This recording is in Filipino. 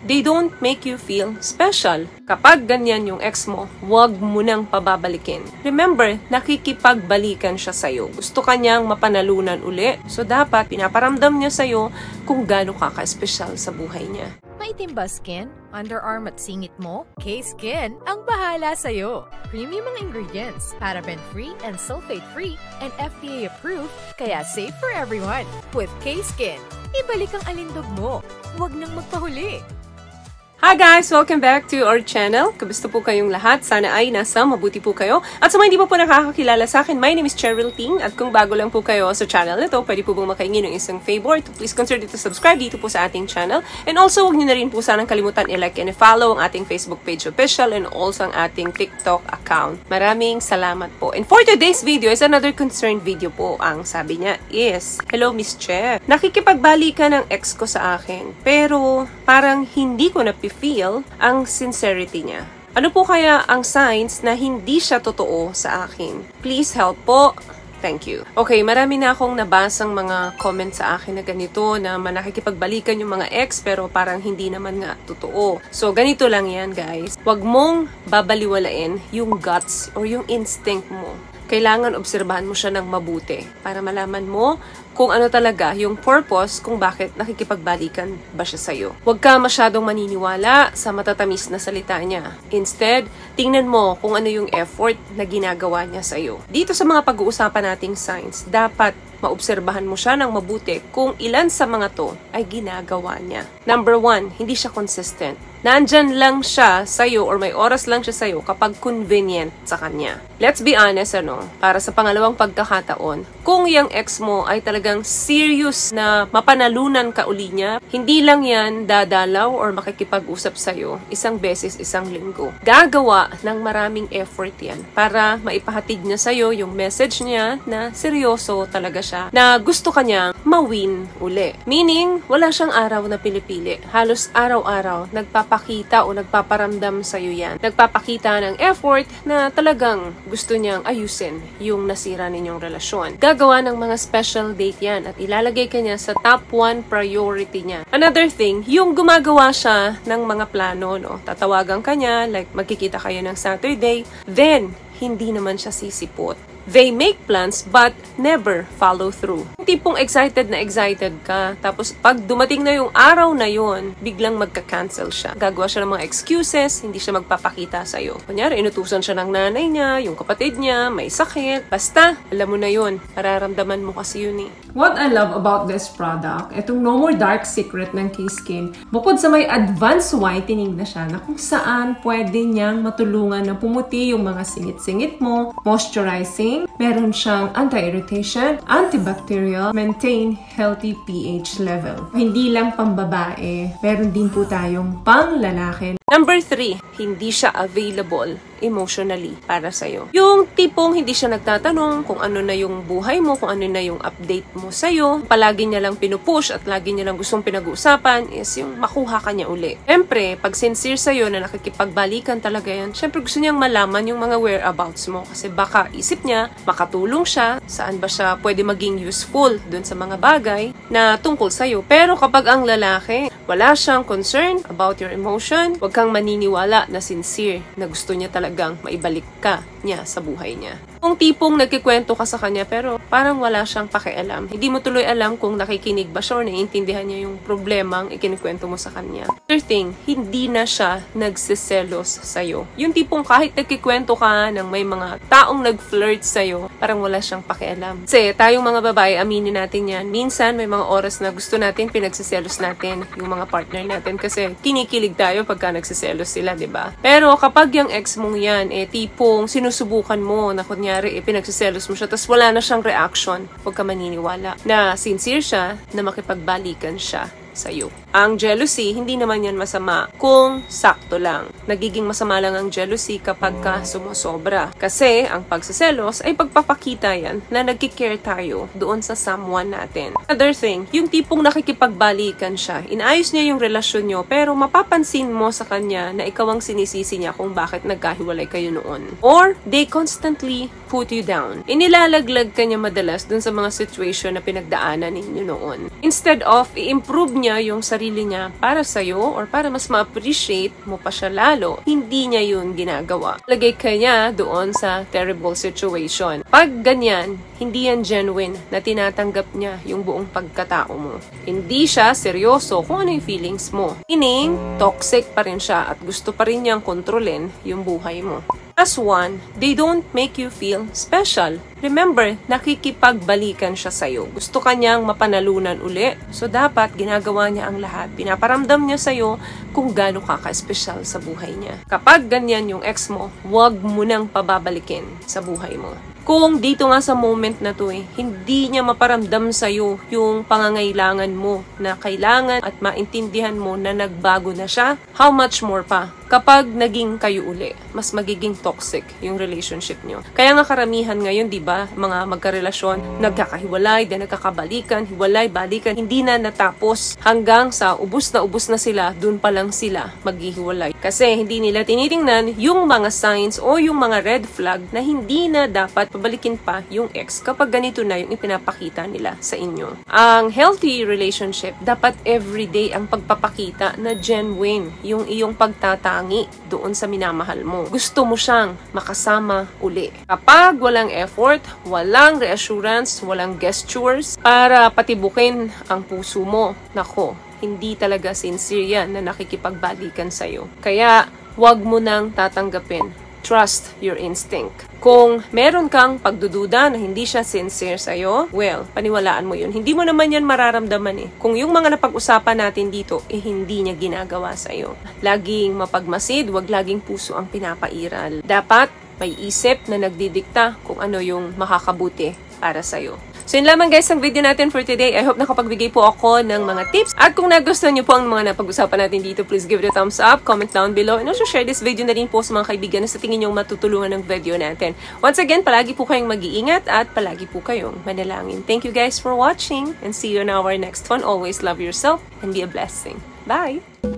They don't make you feel special. Kapag ganyan yung ex mo, huwag mo nang pababalikin. Remember, nakikipagbalikan siya sa'yo. Gusto kanyang mapanalunan uli. So dapat pinaparamdam niya sa'yo kung gaano ka ka-special sa buhay niya. Maitim ba skin? Underarm at singit mo? K-Skin ang bahala sa'yo. Premium ang ingredients, paraben-free and sulfate-free, and FDA-approved, kaya safe for everyone. With K-Skin, ibalik ang alindog mo. Huwag nang magpahuli. Hi guys! Welcome back to our channel. Kamusta po kayong lahat? Sana ay nasa mabuti po kayo. At sa mga hindi pa po nakakakilala sa akin, my name is Cheryl Ting. At kung bago lang po kayo sa channel nito, pwede po bang makahingi ng isang favor to please consider to subscribe dito po sa ating channel. And also, huwag niyo na rin po sanang kalimutan i-like and i-follow ang ating Facebook page official and also ang ating TikTok account. Maraming salamat po. And for today's video is another concerned video po. Ang sabi niya is, Hello Miss Che, nakikipagbalikan ng ex ko sa akin, pero parang hindi ko feel ang sincerity niya. Ano po kaya ang signs na hindi siya totoo sa akin? Please help po. Thank you. Okay, marami na akong nabasang mga comments sa akin na ganito na nakikipagbalikan yung mga ex pero parang hindi naman nga totoo. So, ganito lang yan guys. Huwag mong babaliwalain yung guts or yung instinct mo. Kailangan obserbahan mo siya ng mabuti para malaman mo kung ano talaga yung purpose kung bakit nakikipagbalikan ba siya sa'yo. Huwag ka masyadong maniniwala sa matatamis na salita niya. Instead, tingnan mo kung ano yung effort na ginagawa niya sa'yo. Dito sa mga pag-uusapan nating signs, dapat maobserbahan mo siya ng mabuti kung ilan sa mga to ay ginagawa niya. Number 1, hindi siya consistent. Nandyan lang siya sa'yo or may oras lang siya sa'yo kapag convenient sa kanya. Let's be honest, para sa pangalawang pagkakataon, kung yung ex mo ay talagang serious na mapanalunan ka uli niya, hindi lang yan dadalaw or makikipag-usap sa'yo isang beses, isang linggo. Gagawa ng maraming effort yan para maipahatid niya sa'yo yung message niya na seryoso talaga siya, na gusto kanyang ma-win uli. Meaning, wala siyang araw na pinipili. Halos araw-araw, nagpapakita o nagpaparamdam sa'yo yan. Nagpapakita ng effort na talagang gusto niyang ayusin yung nasira ninyong relasyon. Gagawa ng mga special date yan at ilalagay ka niya sa top 1 priority niya. Another thing, yung gumagawa siya ng mga plano, tatawagan ka niya, like magkikita kayo ng Saturday, then hindi naman siya sisipot. They make plans but never follow through. Yung tipong excited ka, tapos pag dumating na yung araw na yun, biglang magka-cancel siya. Gagawa siya ng mga excuses, hindi siya magpapakita sa'yo. Kunyari, inutusan siya ng nanay niya, yung kapatid niya, may sakit. Basta, alam mo na yun. Mararamdaman mo kasi yun eh. What I love about this product, itong No More Dark Secret ng K-Skin, bukod sa may advanced whitening na siya, na kung saan pwede niyang matulungan na pumuti yung mga singit-singit mo, moisturizing, meron siyang anti-irritation, antibacterial, maintain healthy pH level. Hindi lang pambabae, meron din po tayong pang-lalaki. Number 3, hindi siya available emotionally para sa'yo. Yung tipong hindi siya nagtatanong kung ano na yung buhay mo, kung ano na yung update mo sa'yo. Palagi niya lang pinupush at lagi niya lang gustong pinag-uusapan is yung makuha ka niya uli. Siyempre, pag sincere sa'yo na nakikipagbalikan talaga yan, siyempre gusto niyang malaman yung mga whereabouts mo. Kasi baka isip niya, makatulong siya, saan ba siya pwede maging useful dun sa mga bagay na tungkol sa'yo. Pero kapag ang lalaki, wala siyang concern about your emotion, huwag kang maniniwala na sincere, na gusto niya talagang maibalik ka niya sa buhay niya. Kung tipong nagkikwento ka sa kanya pero parang wala siyang pakialam, hindi mo tuloy alam kung nakikinig ba siya or naiintindihan niya yung problemang ikinikwento mo sa kanya. Third thing, hindi na siya nagsiselos sa'yo. Yung tipong kahit nagkikwento ka ng may mga taong nag-flirt sa'yo, parang wala siyang pakialam. Kasi tayong mga babae, aminin natin yan, minsan may mga oras na gusto natin, pinagsiselos natin yung mga partner natin kasi kinikilig tayo pagka nagsiselos sila, diba? Pero kapag yung ex mong yan, tipong sinusubukan mo na kunyari pinagsiselos mo siya tapos wala na siyang reaction, huwag ka maniniwala na sincere siya na makipagbalikan siya sa'yo. Ang jealousy, hindi naman yan masama kung sakto lang. Nagiging masama lang ang jealousy kapag ka sumusobra. Kasi ang pagsiselos ay pagpapakita yan na nagkikare tayo doon sa someone natin. Another thing, yung tipong nakikipagbalikan siya, inayos niya yung relasyon nyo pero mapapansin mo sa kanya na ikaw ang sinisisi niya kung bakit nagkahiwalay kayo noon. Or they constantly put you down. Inilalaglag ka niya madalas doon sa mga situation na pinagdaanan ninyo noon. Instead of i-improve niya yung sarili sarili niya para sa'yo or para mas ma-appreciate mo pa siya lalo, hindi niya yun ginagawa. Lagay ka niya doon sa terrible situation. Pag ganyan, hindi yan genuine na tinatanggap niya yung buong pagkatao mo. Hindi siya seryoso kung ano yung feelings mo. Meaning, toxic pa rin siya at gusto pa rin niyang kontrolin yung buhay mo. As one, they don't make you feel special. Remember, nakikipagbalikan siya sa'yo. Gusto kanyang mapanalunan uli. So, dapat ginagawa niya ang lahat. Pinaparamdam niya sa'yo kung gaano ka-special sa buhay niya. Kapag ganyan yung ex mo, huwag mo nang pababalikin sa buhay mo. Kung dito nga sa moment na to hindi niya maparamdam sa'yo yung pangangailangan mo na kailangan at maintindihan mo na nagbago na siya, how much more pa kapag naging kayo uli, mas magiging toxic yung relationship nyo. Kaya nga karamihan ngayon, di ba, mga magkarelasyon, nagkakahiwalay, then nagkakabalikan, hiwalay, balikan, hindi na natapos hanggang sa ubus na sila, dun pa lang sila maghihiwalay. Kasi hindi nila tinitingnan yung mga signs o yung mga red flag na hindi na dapat pabalikin pa yung ex kapag ganito na yung ipinapakita nila sa inyo. Ang healthy relationship, dapat everyday ang pagpapakita na genuine yung iyong pagtatangi doon sa minamahal mo. Gusto mo siyang makasama uli. Kapag walang effort, walang reassurance, walang gestures para patibukin ang puso mo, nako, hindi talaga sincere yan na nakikipagbalikan sa'yo. Kaya, wag mo nang tatanggapin. Trust your instinct. Kung meron kang pagdududa na hindi siya sincere sa'yo, well, paniwalaan mo yun. Hindi mo naman yan mararamdaman Kung yung mga napag-usapan natin dito, hindi niya ginagawa sa'yo. Laging mapagmasid, wag laging puso ang pinapairal. Dapat may isip na nagdidikta kung ano yung makakabuti para sa'yo. So yun lamang guys ang video natin for today. I hope nakapagbigay po ako ng mga tips. At kung nagustuhan niyo po ang mga napag-usapan natin dito, please give it a thumbs up, comment down below, and also share this video na rin po sa mga kaibigan na sa tingin niyo matutulungan ng video natin. Once again, palagi po kayong mag-iingat at palagi po kayong manalangin. Thank you guys for watching and see you in our next one. Always love yourself and be a blessing. Bye!